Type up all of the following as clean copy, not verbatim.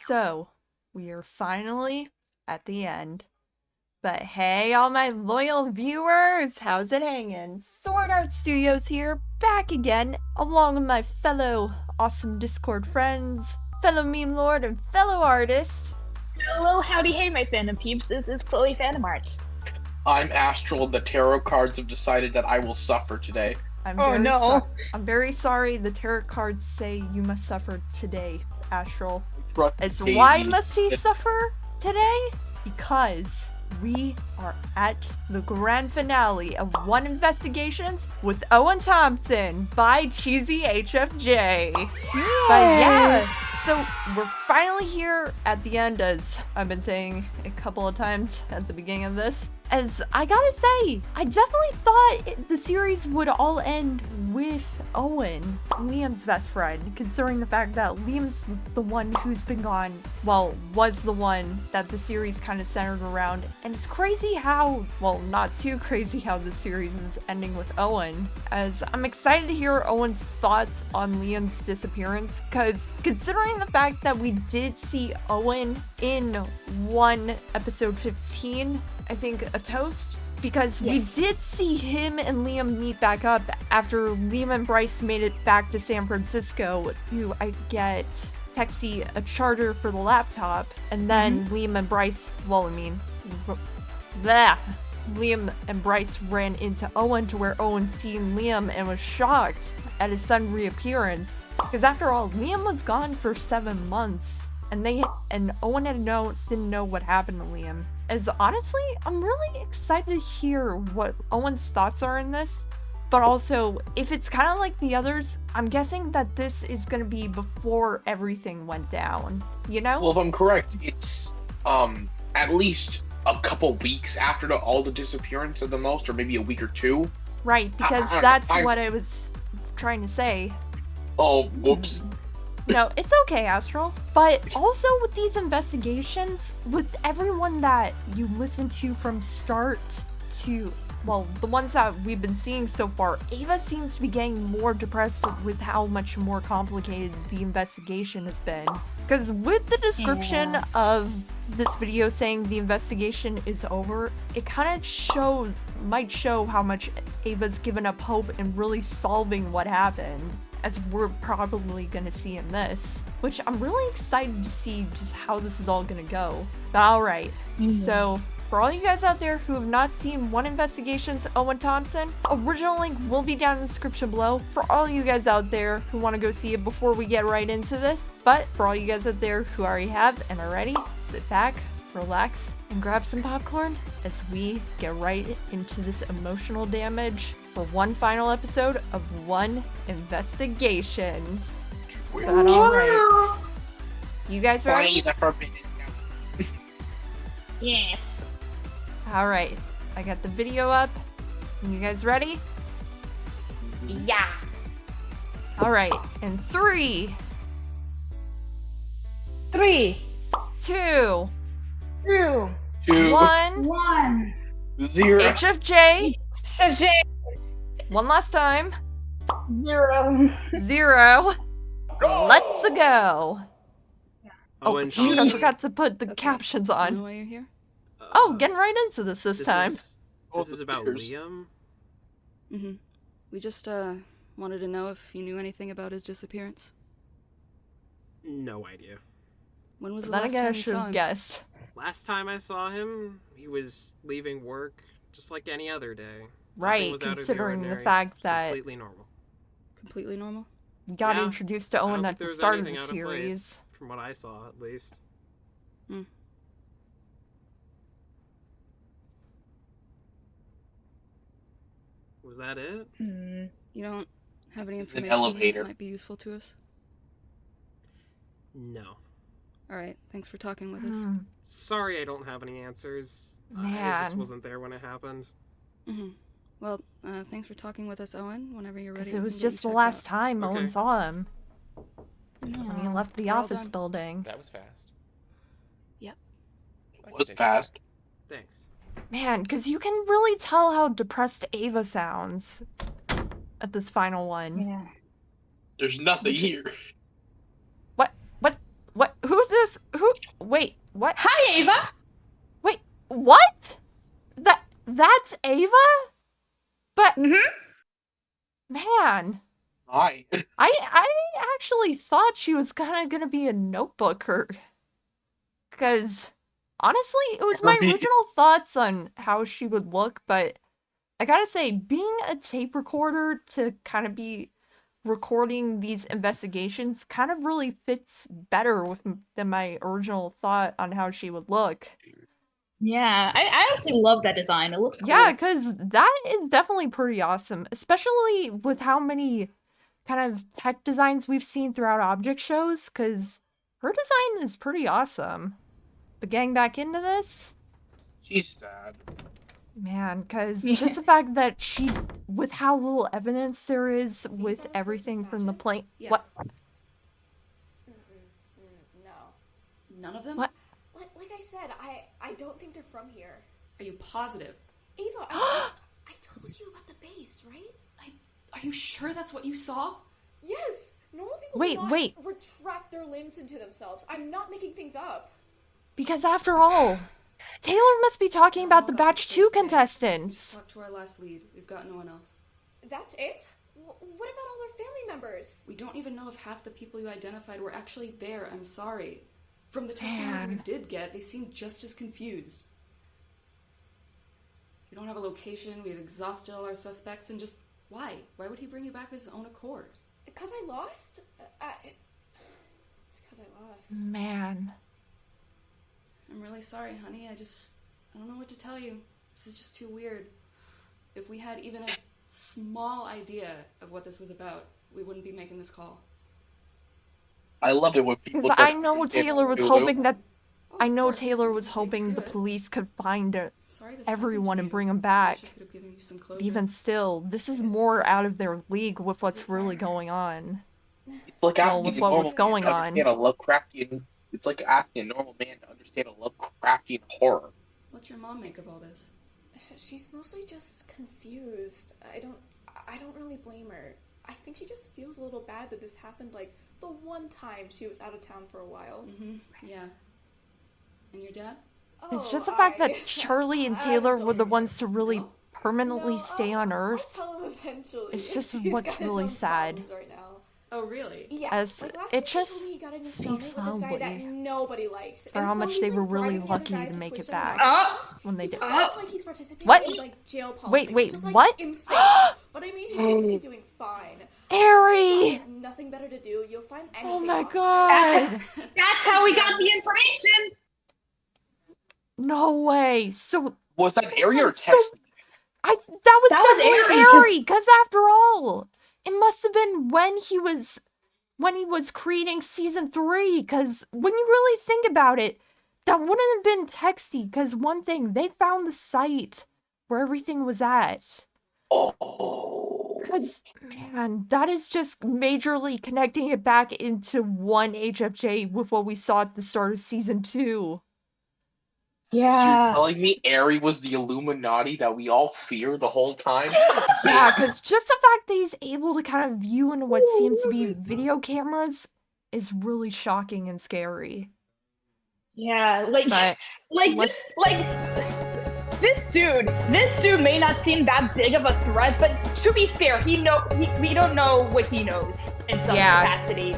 So, we are finally at the end. But hey, all my loyal viewers, how's it hanging? SwordHeartStudios here, back again, along with my fellow awesome Discord friends, fellow meme lord, and fellow artist. Hello, howdy, hey, my fandom peeps. This is Chloe Fandom Arts. I'm Astral. The tarot cards have decided that I will suffer today. I'm very sorry. The tarot cards say you must suffer today, Astral. Why must he suffer today? Because we are at the grand finale of ONE Investigations with Owen Thompson by CheesyHFJ. But yeah, so we're finally here at the end, as I've been saying a couple of times at the beginning of this. As I gotta say, I definitely thought the series would all end with Owen, Liam's best friend, considering the fact that Liam's the one who's been gone, well, was the one that the series kind of centered around. And it's crazy how, well, not too crazy how the series is ending with Owen, as I'm excited to hear Owen's thoughts on Liam's disappearance, because considering the fact that we did see Owen in ONE episode 15, I think a toast, because we did see him and Liam meet back up after Liam and Bryce made it back to San Francisco to, I get, Texty a charger for the laptop, and then Liam and Bryce, Liam and Bryce ran into Owen to where Owen seen Liam and was shocked at his sudden reappearance, because after all, Liam was gone for 7 months. And Owen didn't know what happened to Liam. As honestly, I'm really excited to hear what Owen's thoughts are in this. But also, if it's kind of like the others, I'm guessing that this is going to be before everything went down, you know? Well, if I'm correct, it's at least a couple weeks after all the disappearance at the most, or maybe a week or two. Right, because that's what I was trying to say. Oh, whoops. No, it's okay, Astral. But also with these investigations, with everyone that you listen to from start to, well, the ones that we've been seeing so far, Ava seems to be getting more depressed with how much more complicated the investigation has been. Because with the description of this video saying the investigation is over, it kind of might show how much Ava's given up hope in really solving what happened, as we're probably gonna see in this, which I'm really excited to see just how this is all gonna go. But alright, so for all you guys out there who have not seen ONE Investigations Owen Thompson, original link will be down in the description below for all you guys out there who want to go see it before we get right into this. But for all you guys out there who already have and are ready, sit back, relax, and grab some popcorn as we get right into this emotional damage for one final episode of ONE Investigations. But alright. You guys ready? Yes. Alright. I got the video up. You guys ready? Yeah. Alright. In 3, 3, 2, 2, 1. 0. HFJ. HFJ. One last time. 0. 0. Let's go. Oh, shoot, I forgot to put the captions You know on. why you're here? Oh, getting right into this time. This is about Liam? Mm-hmm. We just, wanted to know if you knew anything about his disappearance. No idea. When was the Then last again, I time you should saw have him? guessed. Last time I saw him, he was leaving work just like any other day. Right, Nothing was out of considering the ordinary, fact just that completely normal. Completely normal? we got Yeah, introduced to I don't Owen think at the there was start of the anything out of series. place, from what I saw, at least. Hmm. Was that it? You don't have any An information elevator. that might be useful to us? No. Alright, thanks for talking with us. Sorry I don't have any answers. I just Man. wasn't there when it happened. Mm-hmm. Well, thanks for talking with us, Owen. Whenever you're ready, Because it we was can get just you the checked last out. time Okay. Owen saw him when he left the We're all office done. building. That was fast. Yep. It was fast. Thanks. Man, because you can really tell how depressed Ava sounds at this final one. Yeah. There's nothing here. What? Who's this? Who? Wait, what? Hi, Ava. Wait, what? That's Ava? But man, Hi. I actually thought she was kind of gonna be a notebooker, because honestly, it was my original thoughts on how she would look. But I gotta say, being a tape recorder to kind of be recording these investigations kind of really fits better than my original thought on how she would look. Yeah, I honestly love that design. It looks cool. Yeah, because that is definitely pretty awesome, especially with how many kind of tech designs we've seen throughout object shows, because her design is pretty awesome. But getting back into this, She's sad. man, because just the fact that she, with how little evidence there is with everything from the plane. Yeah. What? No. None of them? What? Like I said, I don't think they're from here. Are you positive? Ava, I told you about the base, right? Are you sure that's what you saw? Yes! Normal people Wait, do not wait. retract their limbs into themselves. I'm not making things up. Because after all, Taylor must be talking about the Batch 2 contestants. Talk to our last lead. We've got no one else. That's it? What about all their family members? We don't even know if half the people you identified were actually there. I'm sorry. From the testimonies we did get, they seemed just as confused. We don't have a location, we have exhausted all our suspects, and just why? Why would he bring you back of his own accord? Because I lost? It's because I lost. Man. I'm really sorry, honey. I don't know what to tell you. This is just too weird. If we had even a small idea of what this was about, we wouldn't be making this call. I love it when people. Because I know Taylor was hoping that. I know Taylor was hoping the police could find everyone and bring them back. Even still, this is more out of their league with what's really going on. It's like asking with what was going on. It's like asking a normal man to understand a Lovecraftian horror. What's your mom make of all this? She's mostly just confused. I don't really blame her. I think she just feels a little bad that this happened like the one time she was out of town for a while. Yeah. And your dad? It's just the fact that Charlie and Taylor were the ones to really permanently stay on Earth. I'll tell him eventually. It's just He's what's got really his own sad. problems right now. Oh, really? Yeah, As like last it week he just told me he got in a speaks stalemate with this guy that loudly nobody likes. for And how so much he's, they like, were really bribing the other lucky guys to make switch it them back around. when they He did. doesn't like he's participating What? in like jail politics, Wait, which is, like, what? insane. But I mean, he seems to be doing fine. Ari! Nothing better to do. You'll find anything. Oh my off. god! That's how we got the information. No way! So Was that Ari or So- Tex? that was That was definitely Ari, 'cause- Ari, because after all, it must have been when he was creating season 3, because when you really think about it, that wouldn't have been Texty, because one thing, they found the site where everything was at. Oh. Because, man, that is just majorly connecting it back into ONE HFJ with what we saw at the start of season 2. So you're telling me Ari was the Illuminati that we all fear the whole time? Yeah, because just the fact that he's able to kind of view into what seems to be video cameras is really shocking and scary. Yeah, like But this dude may not seem that big of a threat, but to be fair, we don't know what he knows in some capacity.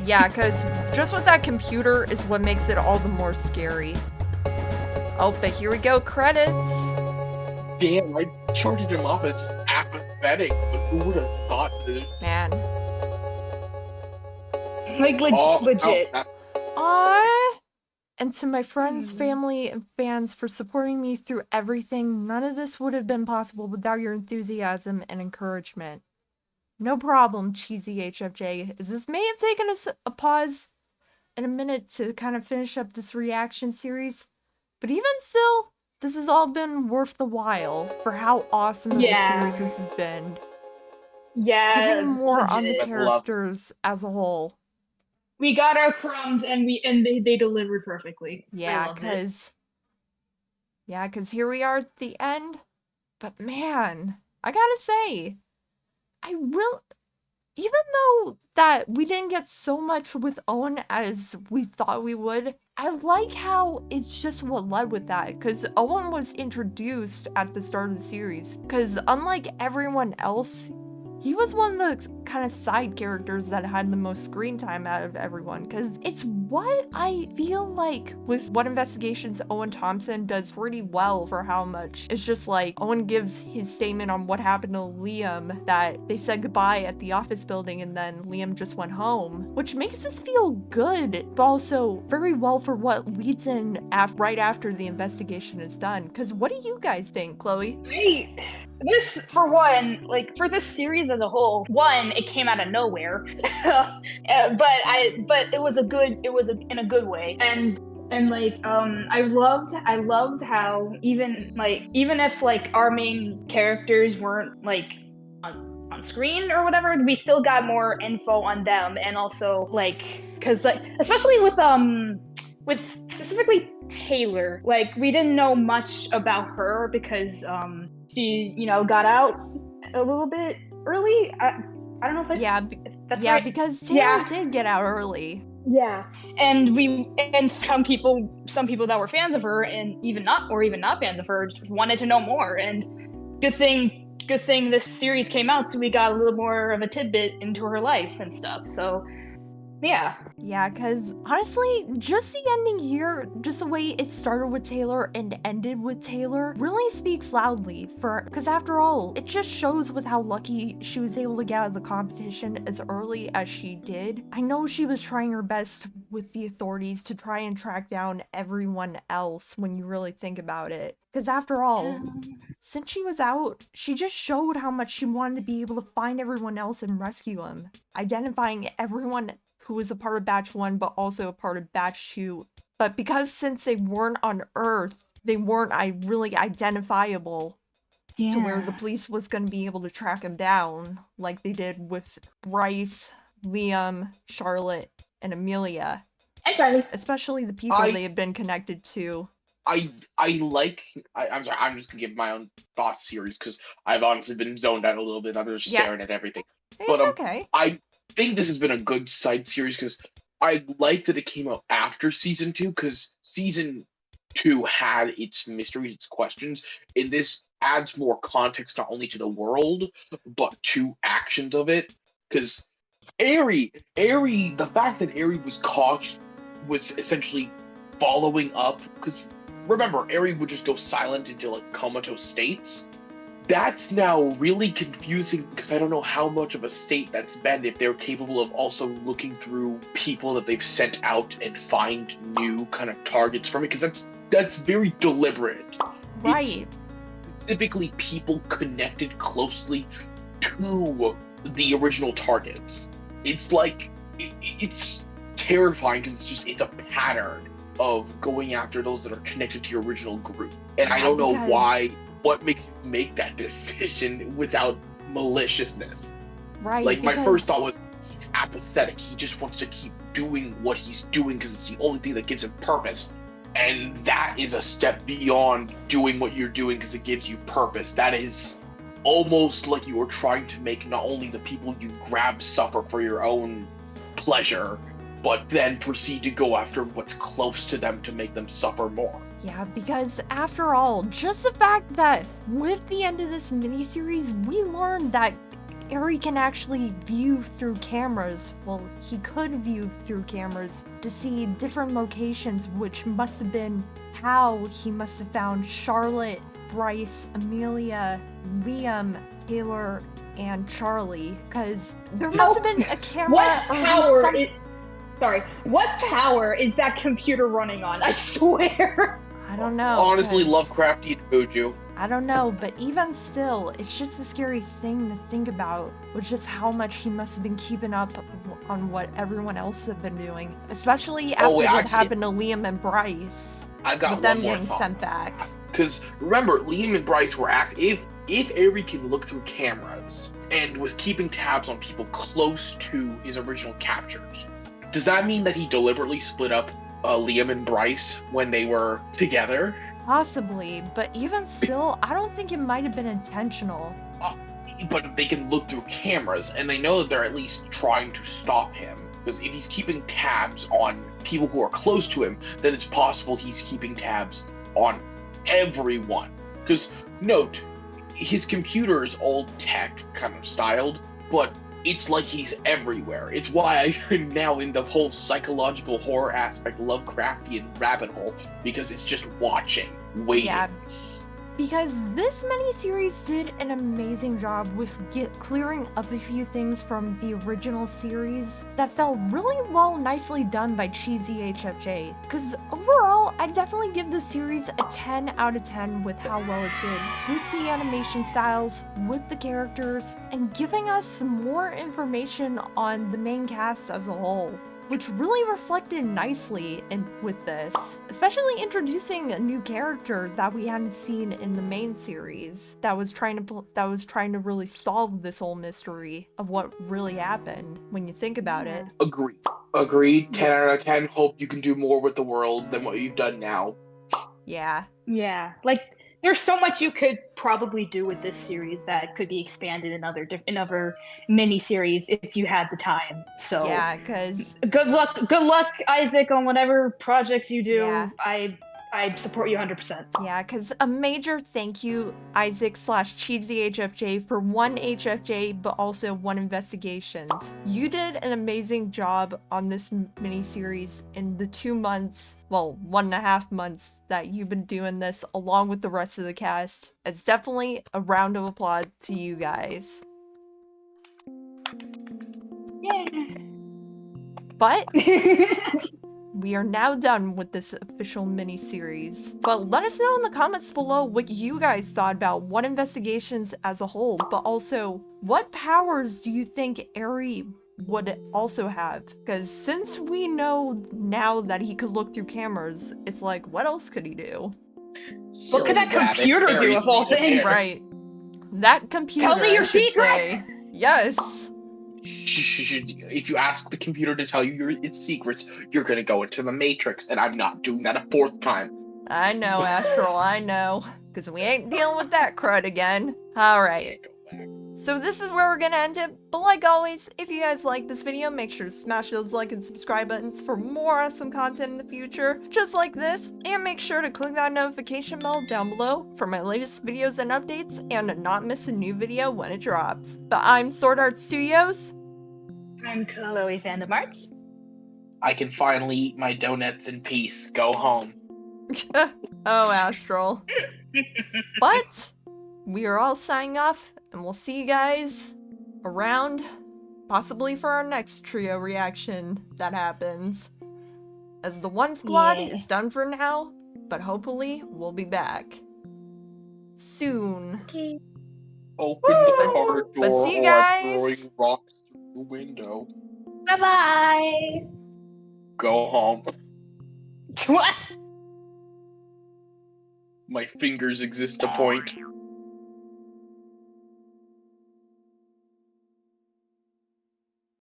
Yeah, because just with that computer is what makes it all the more scary. Oh, but here we go, credits. Damn, I charted him off as just apathetic, but who would have thought this? Man. Like legit. Aww. And to my friends, family, and fans for supporting me through everything, none of this would have been possible without your enthusiasm and encouragement. No problem, CheesyHFJ, as this may have taken us a pause and a minute to kind of finish up this reaction series, but even still, this has all been worth the while for how awesome this series has been. Yeah, Giving more on the legit. characters as a whole. We got our crumbs and they delivered perfectly. Yeah, because here we are at the end. But man, I gotta say, even though that we didn't get so much with Owen as we thought we would, I like how it's just what led with that, because Owen was introduced at the start of the series, because unlike everyone else, he was one of the kind of side characters that had the most screen time out of everyone, because it's what I feel like with What Investigations Owen Thompson does pretty well for how much. It's just like Owen gives his statement on what happened to Liam, that they said goodbye at the office building and then Liam just went home, which makes us feel good, but also very well for what leads in right after the investigation is done. Because what do you guys think, Chloe? This, for one, like, for this series as a whole, one, it came out of nowhere, but it was in a good way, and like, I loved how even if like our main characters weren't like on screen or whatever, we still got more info on them, and also like, cause like, especially with specifically Taylor, like, we didn't know much about her because she, got out a little bit early. I don't know if that's right. Because Taylor did get out early. Yeah, and some people that were fans of her and even not fans of her wanted to know more. And good thing this series came out, so we got a little more of a tidbit into her life and stuff. So. Yeah, because honestly, just the ending here, just the way it started with Taylor and ended with Taylor, really speaks loudly because after all, it just shows with how lucky she was able to get out of the competition as early as she did. I know she was trying her best with the authorities to try and track down everyone else when you really think about it. Because after all, since she was out, she just showed how much she wanted to be able to find everyone else and rescue them, identifying everyone who was a part of Batch 1, but also a part of Batch 2. But because since they weren't on Earth, they weren't really identifiable to where the police was going to be able to track them down, like they did with Bryce, Liam, Charlotte, and Amelia. And Charlie. Especially the people they had been connected to. I'm sorry, I'm just gonna give my own thoughts series, because I've honestly been zoned out a little bit. I'm just staring at everything. It's okay. I think this has been a good side series, because I like that it came out after season 2, because season 2 had its mysteries, its questions, and this adds more context not only to the world, but to actions of it. Because Aerie, the fact that Aerie was caught was essentially following up, because remember, Aerie would just go silent into like comatose states. That's now really confusing, because I don't know how much of a state that's been if they're capable of also looking through people that they've sent out and find new kind of targets from it, because that's very deliberate. Right. It's specifically people connected closely to the original targets. It's like, it's terrifying, because it's a pattern of going after those that are connected to your original group. And I don't know what makes you make that decision without maliciousness. Right. Like, my first thought was he's apathetic. He just wants to keep doing what he's doing because it's the only thing that gives him purpose. And that is a step beyond doing what you're doing because it gives you purpose. That is almost like you are trying to make not only the people you grab suffer for your own pleasure, but then proceed to go after what's close to them to make them suffer more. Yeah, because after all, just the fact that with the end of this miniseries, we learned that Aerie can actually view through cameras. Well, he could view through cameras to see different locations, which must have been how he must have found Charlotte, Bryce, Amelia, Liam, Taylor, and Charlie. Because there must have been a camera what tower is that computer running on? I swear. I don't know. Honestly, Lovecraftian voodoo. I don't know, but even still, it's just a scary thing to think about, which is how much he must have been keeping up on what everyone else had been doing, especially after what happened to Liam and Bryce. I've got with them getting sent back. Because remember, Liam and Bryce were if Aerie can look through cameras and was keeping tabs on people close to his original captures, does that mean that he deliberately split up Liam and Bryce when they were together? Possibly, but even still, I don't think it might have been intentional. but they can look through cameras, and they know that they're at least trying to stop him. Because if he's keeping tabs on people who are close to him, then it's possible he's keeping tabs on everyone. Because, note, his computer is old tech kind of styled, but it's like he's everywhere. It's why I'm now in the whole psychological horror aspect, Lovecraftian rabbit hole, because it's just watching, waiting. Yeah. Because this miniseries did an amazing job with clearing up a few things from the original series that felt really well, nicely done by CheesyHFJ. Because overall, I definitely give this series a 10 out of 10 with how well it did, with the animation styles, with the characters, and giving us more information on the main cast as a whole, which really reflected nicely with this, especially introducing a new character that we hadn't seen in the main series that was trying to really solve this whole mystery of what really happened when you think about it. Agreed. 10 out of 10. Hope you can do more with the world than what you've done now. Yeah. Yeah, like there's so much you could probably do with this series that could be expanded in other mini-series if you had the time. So yeah, because good luck, Isaac, on whatever projects you do. Yeah. I support you 100%. Yeah, because a major thank you, Isaac/CheesyHFJ, for ONE HFJ, but also ONE Investigations. You did an amazing job on this miniseries in the 2 months, well, 1.5 months that you've been doing this along with the rest of the cast. It's definitely a round of applause to you guys. Yeah. But we are now done with this official mini-series. But let us know in the comments below what you guys thought about ONE Investigations as a whole, but also what powers do you think Eri would also have? Because since we know now that he could look through cameras, it's like, what else could he do? What could that computer do of all things? Right. That computer, Tell me your I should secrets! say. Yes. If you ask the computer to tell you its secrets, you're gonna go into the Matrix, and I'm not doing that a 4th time. I know, Astral, I know. Because we ain't dealing with that crud again. Alright. So this is where we're gonna end it, but like always, if you guys like this video, make sure to smash those like and subscribe buttons for more awesome content in the future, just like this, and make sure to click that notification bell down below for my latest videos and updates, and not miss a new video when it drops. But I'm SwordHeartStudios. I'm Chloe Fandom Arts. I can finally eat my donuts in peace. Go home. Oh, Astral. But we are all signing off, and we'll see you guys around, possibly for our next trio reaction that happens. As the ONE Squad is done for now, but hopefully we'll be back soon. Okay. Open the car door, But see you or guys. I'm throwing rocks through the window. Bye-bye. Go home. What? My fingers exist to point.